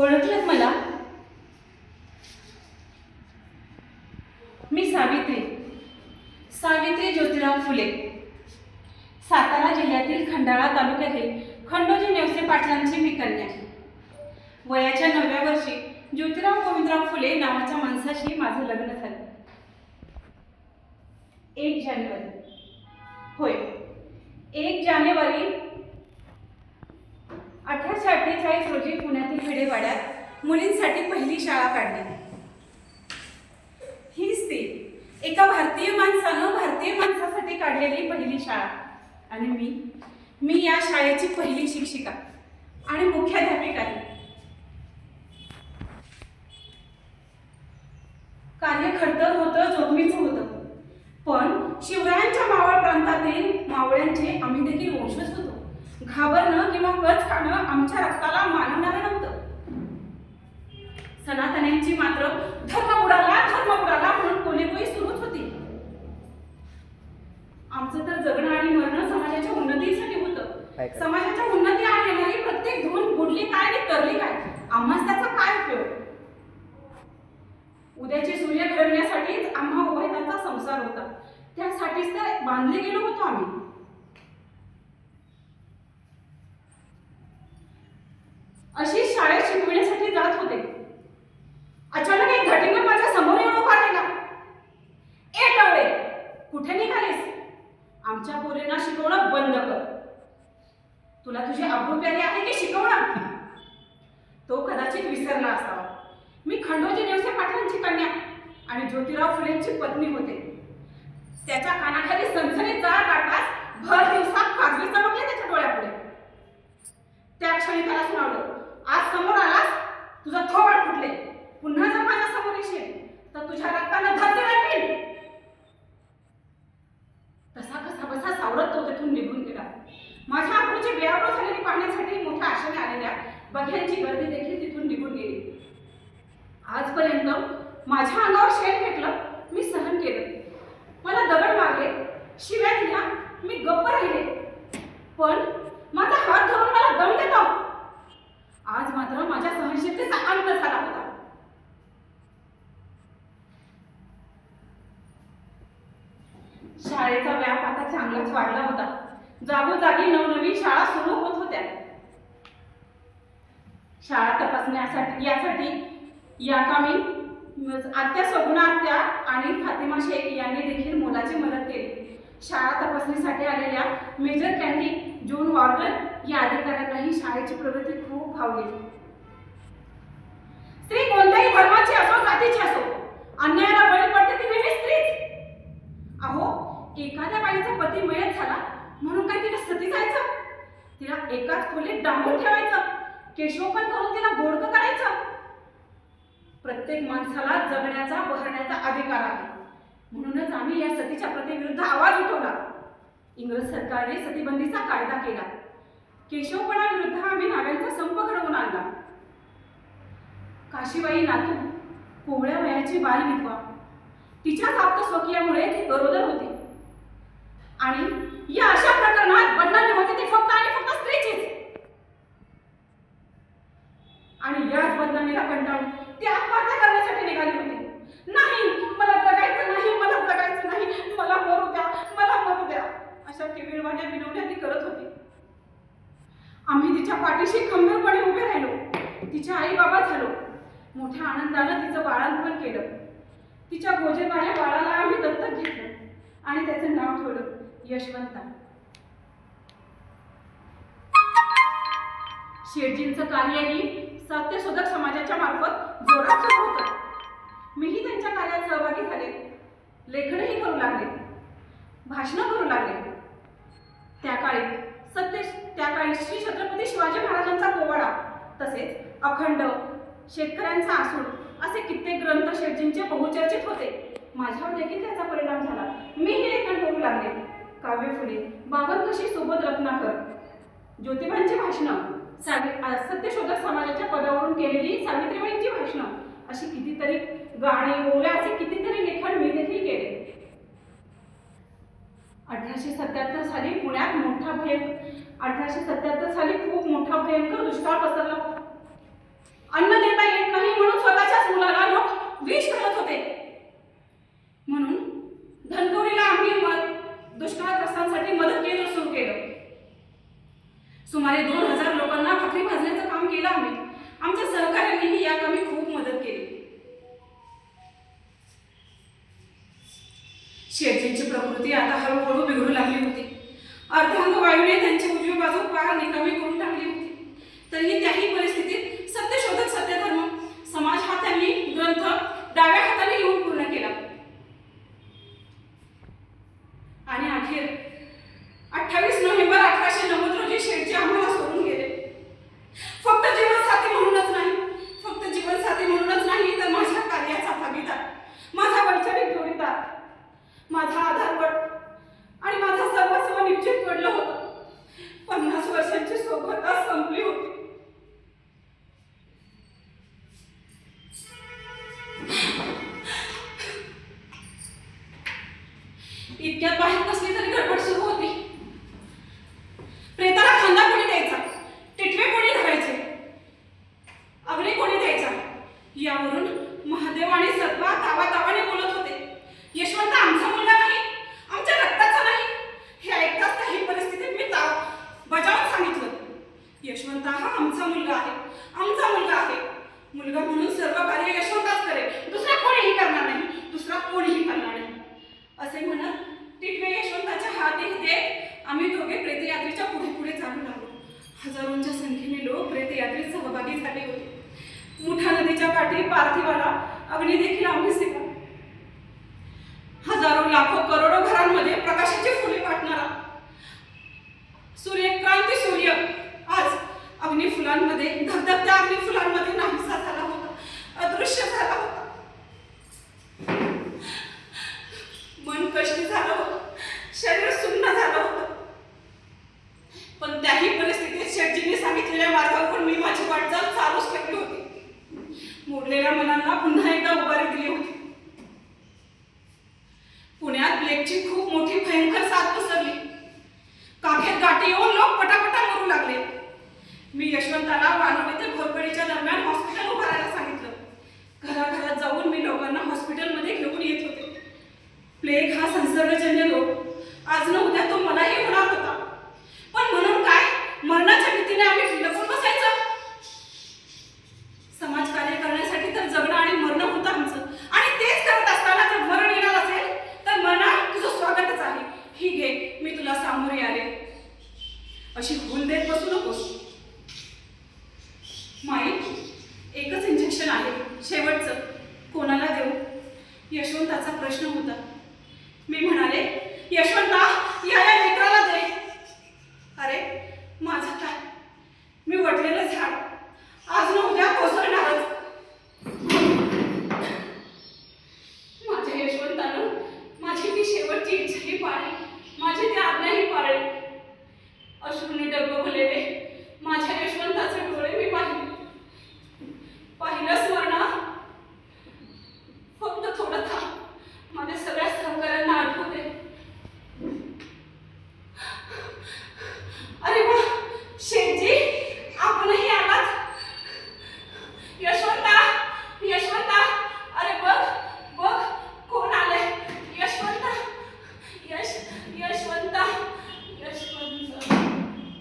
ओळखलत मला? मी सावित्री सावित्री ज्योतिराव फुले, सातारा जिल्ह्यातील खंडाळा तालुक्यातील खंडोजी नेवसे पाटलांची मी कन्या. वयाच्या 9व्या वर्षी ज्योतिराव गोविंदराव फुले नावाच्या माणसाशी माझं लग्न झालं. 1 जानेवारी, होय 1 जानेवारी 1848 रोजी पुण्यातील खेडेवाड्यात मुलींसाठी पहिली शाळा काढली. हीच ती एका भारतीय माणसानं भारतीय माणसासाठी काढलेली पहिली शाळा. आणि मी या शाळेची पहिली शिक्षिका आणि मुख्याध्यापिका आहे. कार्य खडतर होतं, जोखमीचं होतं, पण शिवरायांच्या मावळ प्रांतातील मावळ्यांचे आम्ही देखील वंशज होतो. घाबरणं किंवा कच खाणं आमच्या रक्ताला मानवणारं नव्हतं. सनातन्यांची मात्र धर्म बुडाला म्हणून कोणीकोणी सुरूच होती. आमचं तर जगणं आणि मरणं समाजाच्या उन्नतीसाठी होतं. समाजाच्या उन्नती आणणारी प्रत्येक धून बुडली काय आणि करली काय, आम्हाच त्याचा काय उपयोग? उद्याचे सूर्य घडवण्यासाठीच आम्हा उभयतांचा संसार होता. त्यासाठीच तर बांधले गेलो होतो आम्ही. अशी शाळेत शिकविण्यासाठी जात होते. अचानक एक घटिंग माझ्या समोर येऊन उभा राहिला. ए टवळे, कुठे निघालीस? आमच्या पोरींना शिकवणं बंद कर. तुला तुझी आबरू प्यारी आहे की शिकवणं? तो कदाचित विसरला असावा. मी खंडोजी नेवसे पाटलांची कन्या आणि ज्योतिराव फुलेंची पत्नी होते. त्याच्या कानाखाली सनसनीत जाळ काढताच भर दिवसात काजवी चमकले त्याच्या डोळ्यापुढे. त्या क्षणी त्याला सुनावलं, आज समोर आलास, तुझा थोबाड फुटले. पुन्हा जर माझ्या समोर येशील तर तुझ्या रक्तानं धरती लागेल. तसा कसा बसा सावरत तो तेथून निघून गेला. माझ्या आबरूची बेआबरू झालेली पाहण्यासाठी मोठ्या आशेने आलेल्या बघ्यांची गर्दी देखील तिथून निघून गेली. आजपर्यंत माझ्या अंगावर शेण फेकलं, मी सहन केलं. मला दगड मारले, शिव्या दिल्या, मी गप्प राहिले. पण माझा हात धरून मला दम देतो. आज मात्र माझ्या सहनशीलतेचा अंत झाला होता. शाळेचा व्याप आता चांगलाच वाढला होता. जागोजागी नवनवीन शाळा सुरू होत होत्या. शाळा तपासण्यासाठी या कामी आत्या सगुणा आत्या आणि फातिमा शेख यांनी देखील मोलाची मदत केली. शाळा तपासणीसाठी आलेल्या मेजर कॅन्डी, जून वॉर्डन या अधिकाऱ्यांनाही शाळेची प्रगती खूप भावली. स्त्री कोणत्याही धर्माची असो, जातीची असो, अन्यायाला बळी पडते ती नेहमी स्त्रीच. अहो, एखाद्या बाईचा पती मयत झाला म्हणून काय तिला सती जायचं? तिला एकाच खोलीत डांबून ठेवायचं, केशोपन करून तिला बोडकं करायचं? प्रत्येक माणसाला जगण्याचा बहरण्याचा अधिकार आहे. म्हणूनच आम्ही या सतीच्या प्रथेविरुद्ध आवाज उठवला. इंग्रज सरकारने सतीबंदीचा कायदा केला. केशवपणाविरुद्ध आम्ही नाव्यांचा संप घडवून आणला. काशीबाई नातू, कोवळ्या वयाची बालविधवा, तिच्या प्राप्त स्वकीयामुळे ती गरोदर होती. आणि या अशा प्रकरणात बदनामी होती ती फक्त आणि फक्त स्त्रीचीच. आणि याच बदनामीला कंटाळून ती आत्महत्या करण्यासाठी निघाली होती. नाही, मला जगायचं नाही, मला जगायचं नाही, मला मरू द्या, मला मरू द्या, अशा किविळवाण्या विनवण्या ती करत होती. आम्ही तिच्या पाठीशी खंबीरपणे उभे राहिलो. तिच्या आई बाबा झालो. मोठ्या आनंदानं तिचं बाळंतपण केलं. तिच्या भोजनाच्या बाळाला आम्ही दत्तक घेतलं आणि त्याचं नाव ठेवलं यशवंता. शेठजींचं कार्यही सत्यशोधक समाजाच्या मार्फत जोरात सुरू होतं. मीही त्यांच्या कार्यात सहभागी झाले. लेखनही करू लागले, भाषणं करू लागले. त्याकाळी श्री छत्रपती शिवाजी महाराजांचा पोवाडा, तसेच अखंड, शेतकऱ्यांचा आसूड असे कित्येक ग्रंथ शेठजींचे बहुचर्चित होते. माझ्यावर देखील त्याचा परिणाम झाला. मीही लेखन करू लागले. काव्य फुले, बावनकशी सोबत रत्नाकर, ज्योतिबांची भाषणं, सत्यशोधक समाजाच्या पदावरून केलेली सावित्रीबाईंची भाषणं, अशी कितीतरी गाणी, ओव्या असे कितीतरी लेखन मी देखील केले. 1877 साली पुण्यात 1877 साली खूप मोठा भयंकर दुष्काळ पसरला. अन्न देता येत नाही म्हणून स्वतःच्याच मुलाला लोक विष घालत होते. म्हणून धनकवडीला आम्ही दुष्काळग्रस्तांसाठी मदत केंद्र सुरू केलं. सुमारे 2000 लोकांना भाकरी भाजण्याचं काम केलं आम्ही. आमच्या सहकाऱ्यांनीही या कामी खूप मदत केली. शेठजींची प्रकृती आता हळूहळू बिघडू लागली होती. अर्धांग वायूने त्यांची उजवी बाजू पार निकामी करून टाकली होती. तरीही त्याही परिस्थितीत सत्यशोधक सत्यधर्म समाज हा त्यांनी ग्रंथ डाव्या हाताने लिहून पूर्ण केला. आणि अखेर 28 नोव्हेंबर 1890 रोजी शेठजी आम्हाला सोडून गेले. फक्त जीवनसाथी म्हणूनच नाही तर माझ्या कार्याचा भागीदार, माझा वैचारिक जोडीदार, माझा आधारवड आणि माझा सर्वस्व निश्चित घडलं होतं. 50 वर्षांची सोबत संपली होती. इतक्यात बाहेर कसली तरी गडबड सुरू होती. प्रेताला खांदा कोणी द्यायचा, टिटवे कोणी धरायचे, अग्नी कोणी द्यायचा यावरून महादेव आणि सत्वा तावातावाने बोलत होते. यशवंत आमचा मुलगा नाही, आमच्या रक्ताचा नाही. हे ऐकताच काही परिस्थितीत मी बजावून सांगितलं, यशवंत हा आमचा मुलगा आहे, आमचा मुलगा आहे. मुलगा म्हणून सर्व कार्य यशवंतच करेल, दुसरा कोणीही करणार नाही, दुसरा कोणीही करणार नाही असे म्हणत टिटवे यशवंताच्या हाती देत आम्ही दोघे प्रेतयात्रेच्या पुढे पुढे चालू लागलो. हजारोंच्या संख्येने लोक प्रेतयात्रेत सहभागी झाले होते. मुठा नदीच्या काठी पार्थिवाला अग्नी देखील आम्ही दिला. हजारो लाखो करोडो घरांमध्ये प्रकाशाची फुले वाटणारा सूर्यक्रांती सूर्य आज अग्नी फुलांमध्ये धगधगत्या अग्नी फुलांमध्ये नाहीसा झाला होता, अदृश्य झाला होता. मन कष्टी झालं होतं, शरीर सुन्न झालं होतं. पण त्याही परिस्थितीत शेठजींनी सांगितलेल्या मार्गावर मी माझी वाटचाल चालूच ठेवली होती. मोडलेल्या मनांना पुन्हा एकदा उभारी दिली होती. पुण्यात प्लेगची खूप मोठी भयंकर साथ पसरली. काखेत गाठी येऊन लोक पटापटा मरू लागले. मी यशवंताला वानवडी ते घोरपडीच्या दरम्यान हॉस्पिटल उभारायला सांगितलं. घराघरात जाऊन मी लोकांना हॉस्पिटलमध्ये घेऊन येत होते. प्लेग हा संसर्गजन्य रोग आज न उद्या तो मलाही होणार होता. पण म्हणून काय, मरणाच्या भीतीने आम्ही लपून बसायचं? समाजकार्य करण्यासाठी तर जगणं आणि मरणं होतं आमचं. आणि तेच करत असताना जर मरण येणार असेल तर मरणा तुझं स्वागतच आहे, ही घे मी तुला सामोरे आले अशी भूल देत बसू नकोस. माई, एकच इंजेक्शन आहे, शेवटचं, कोणाला देऊ? यशवंताचा प्रश्न होता. मी म्हणाले, यशवंता या लेकराला दे. अरे माझं काय, मी वडलेलं झाड आज न उद्या कोसळणारच. माझ्या यशवंतानं माझी ती शेवटची इच्छाही पाळली, माझी ती आज्ञाही पाळली. अश्रूने डबबलेले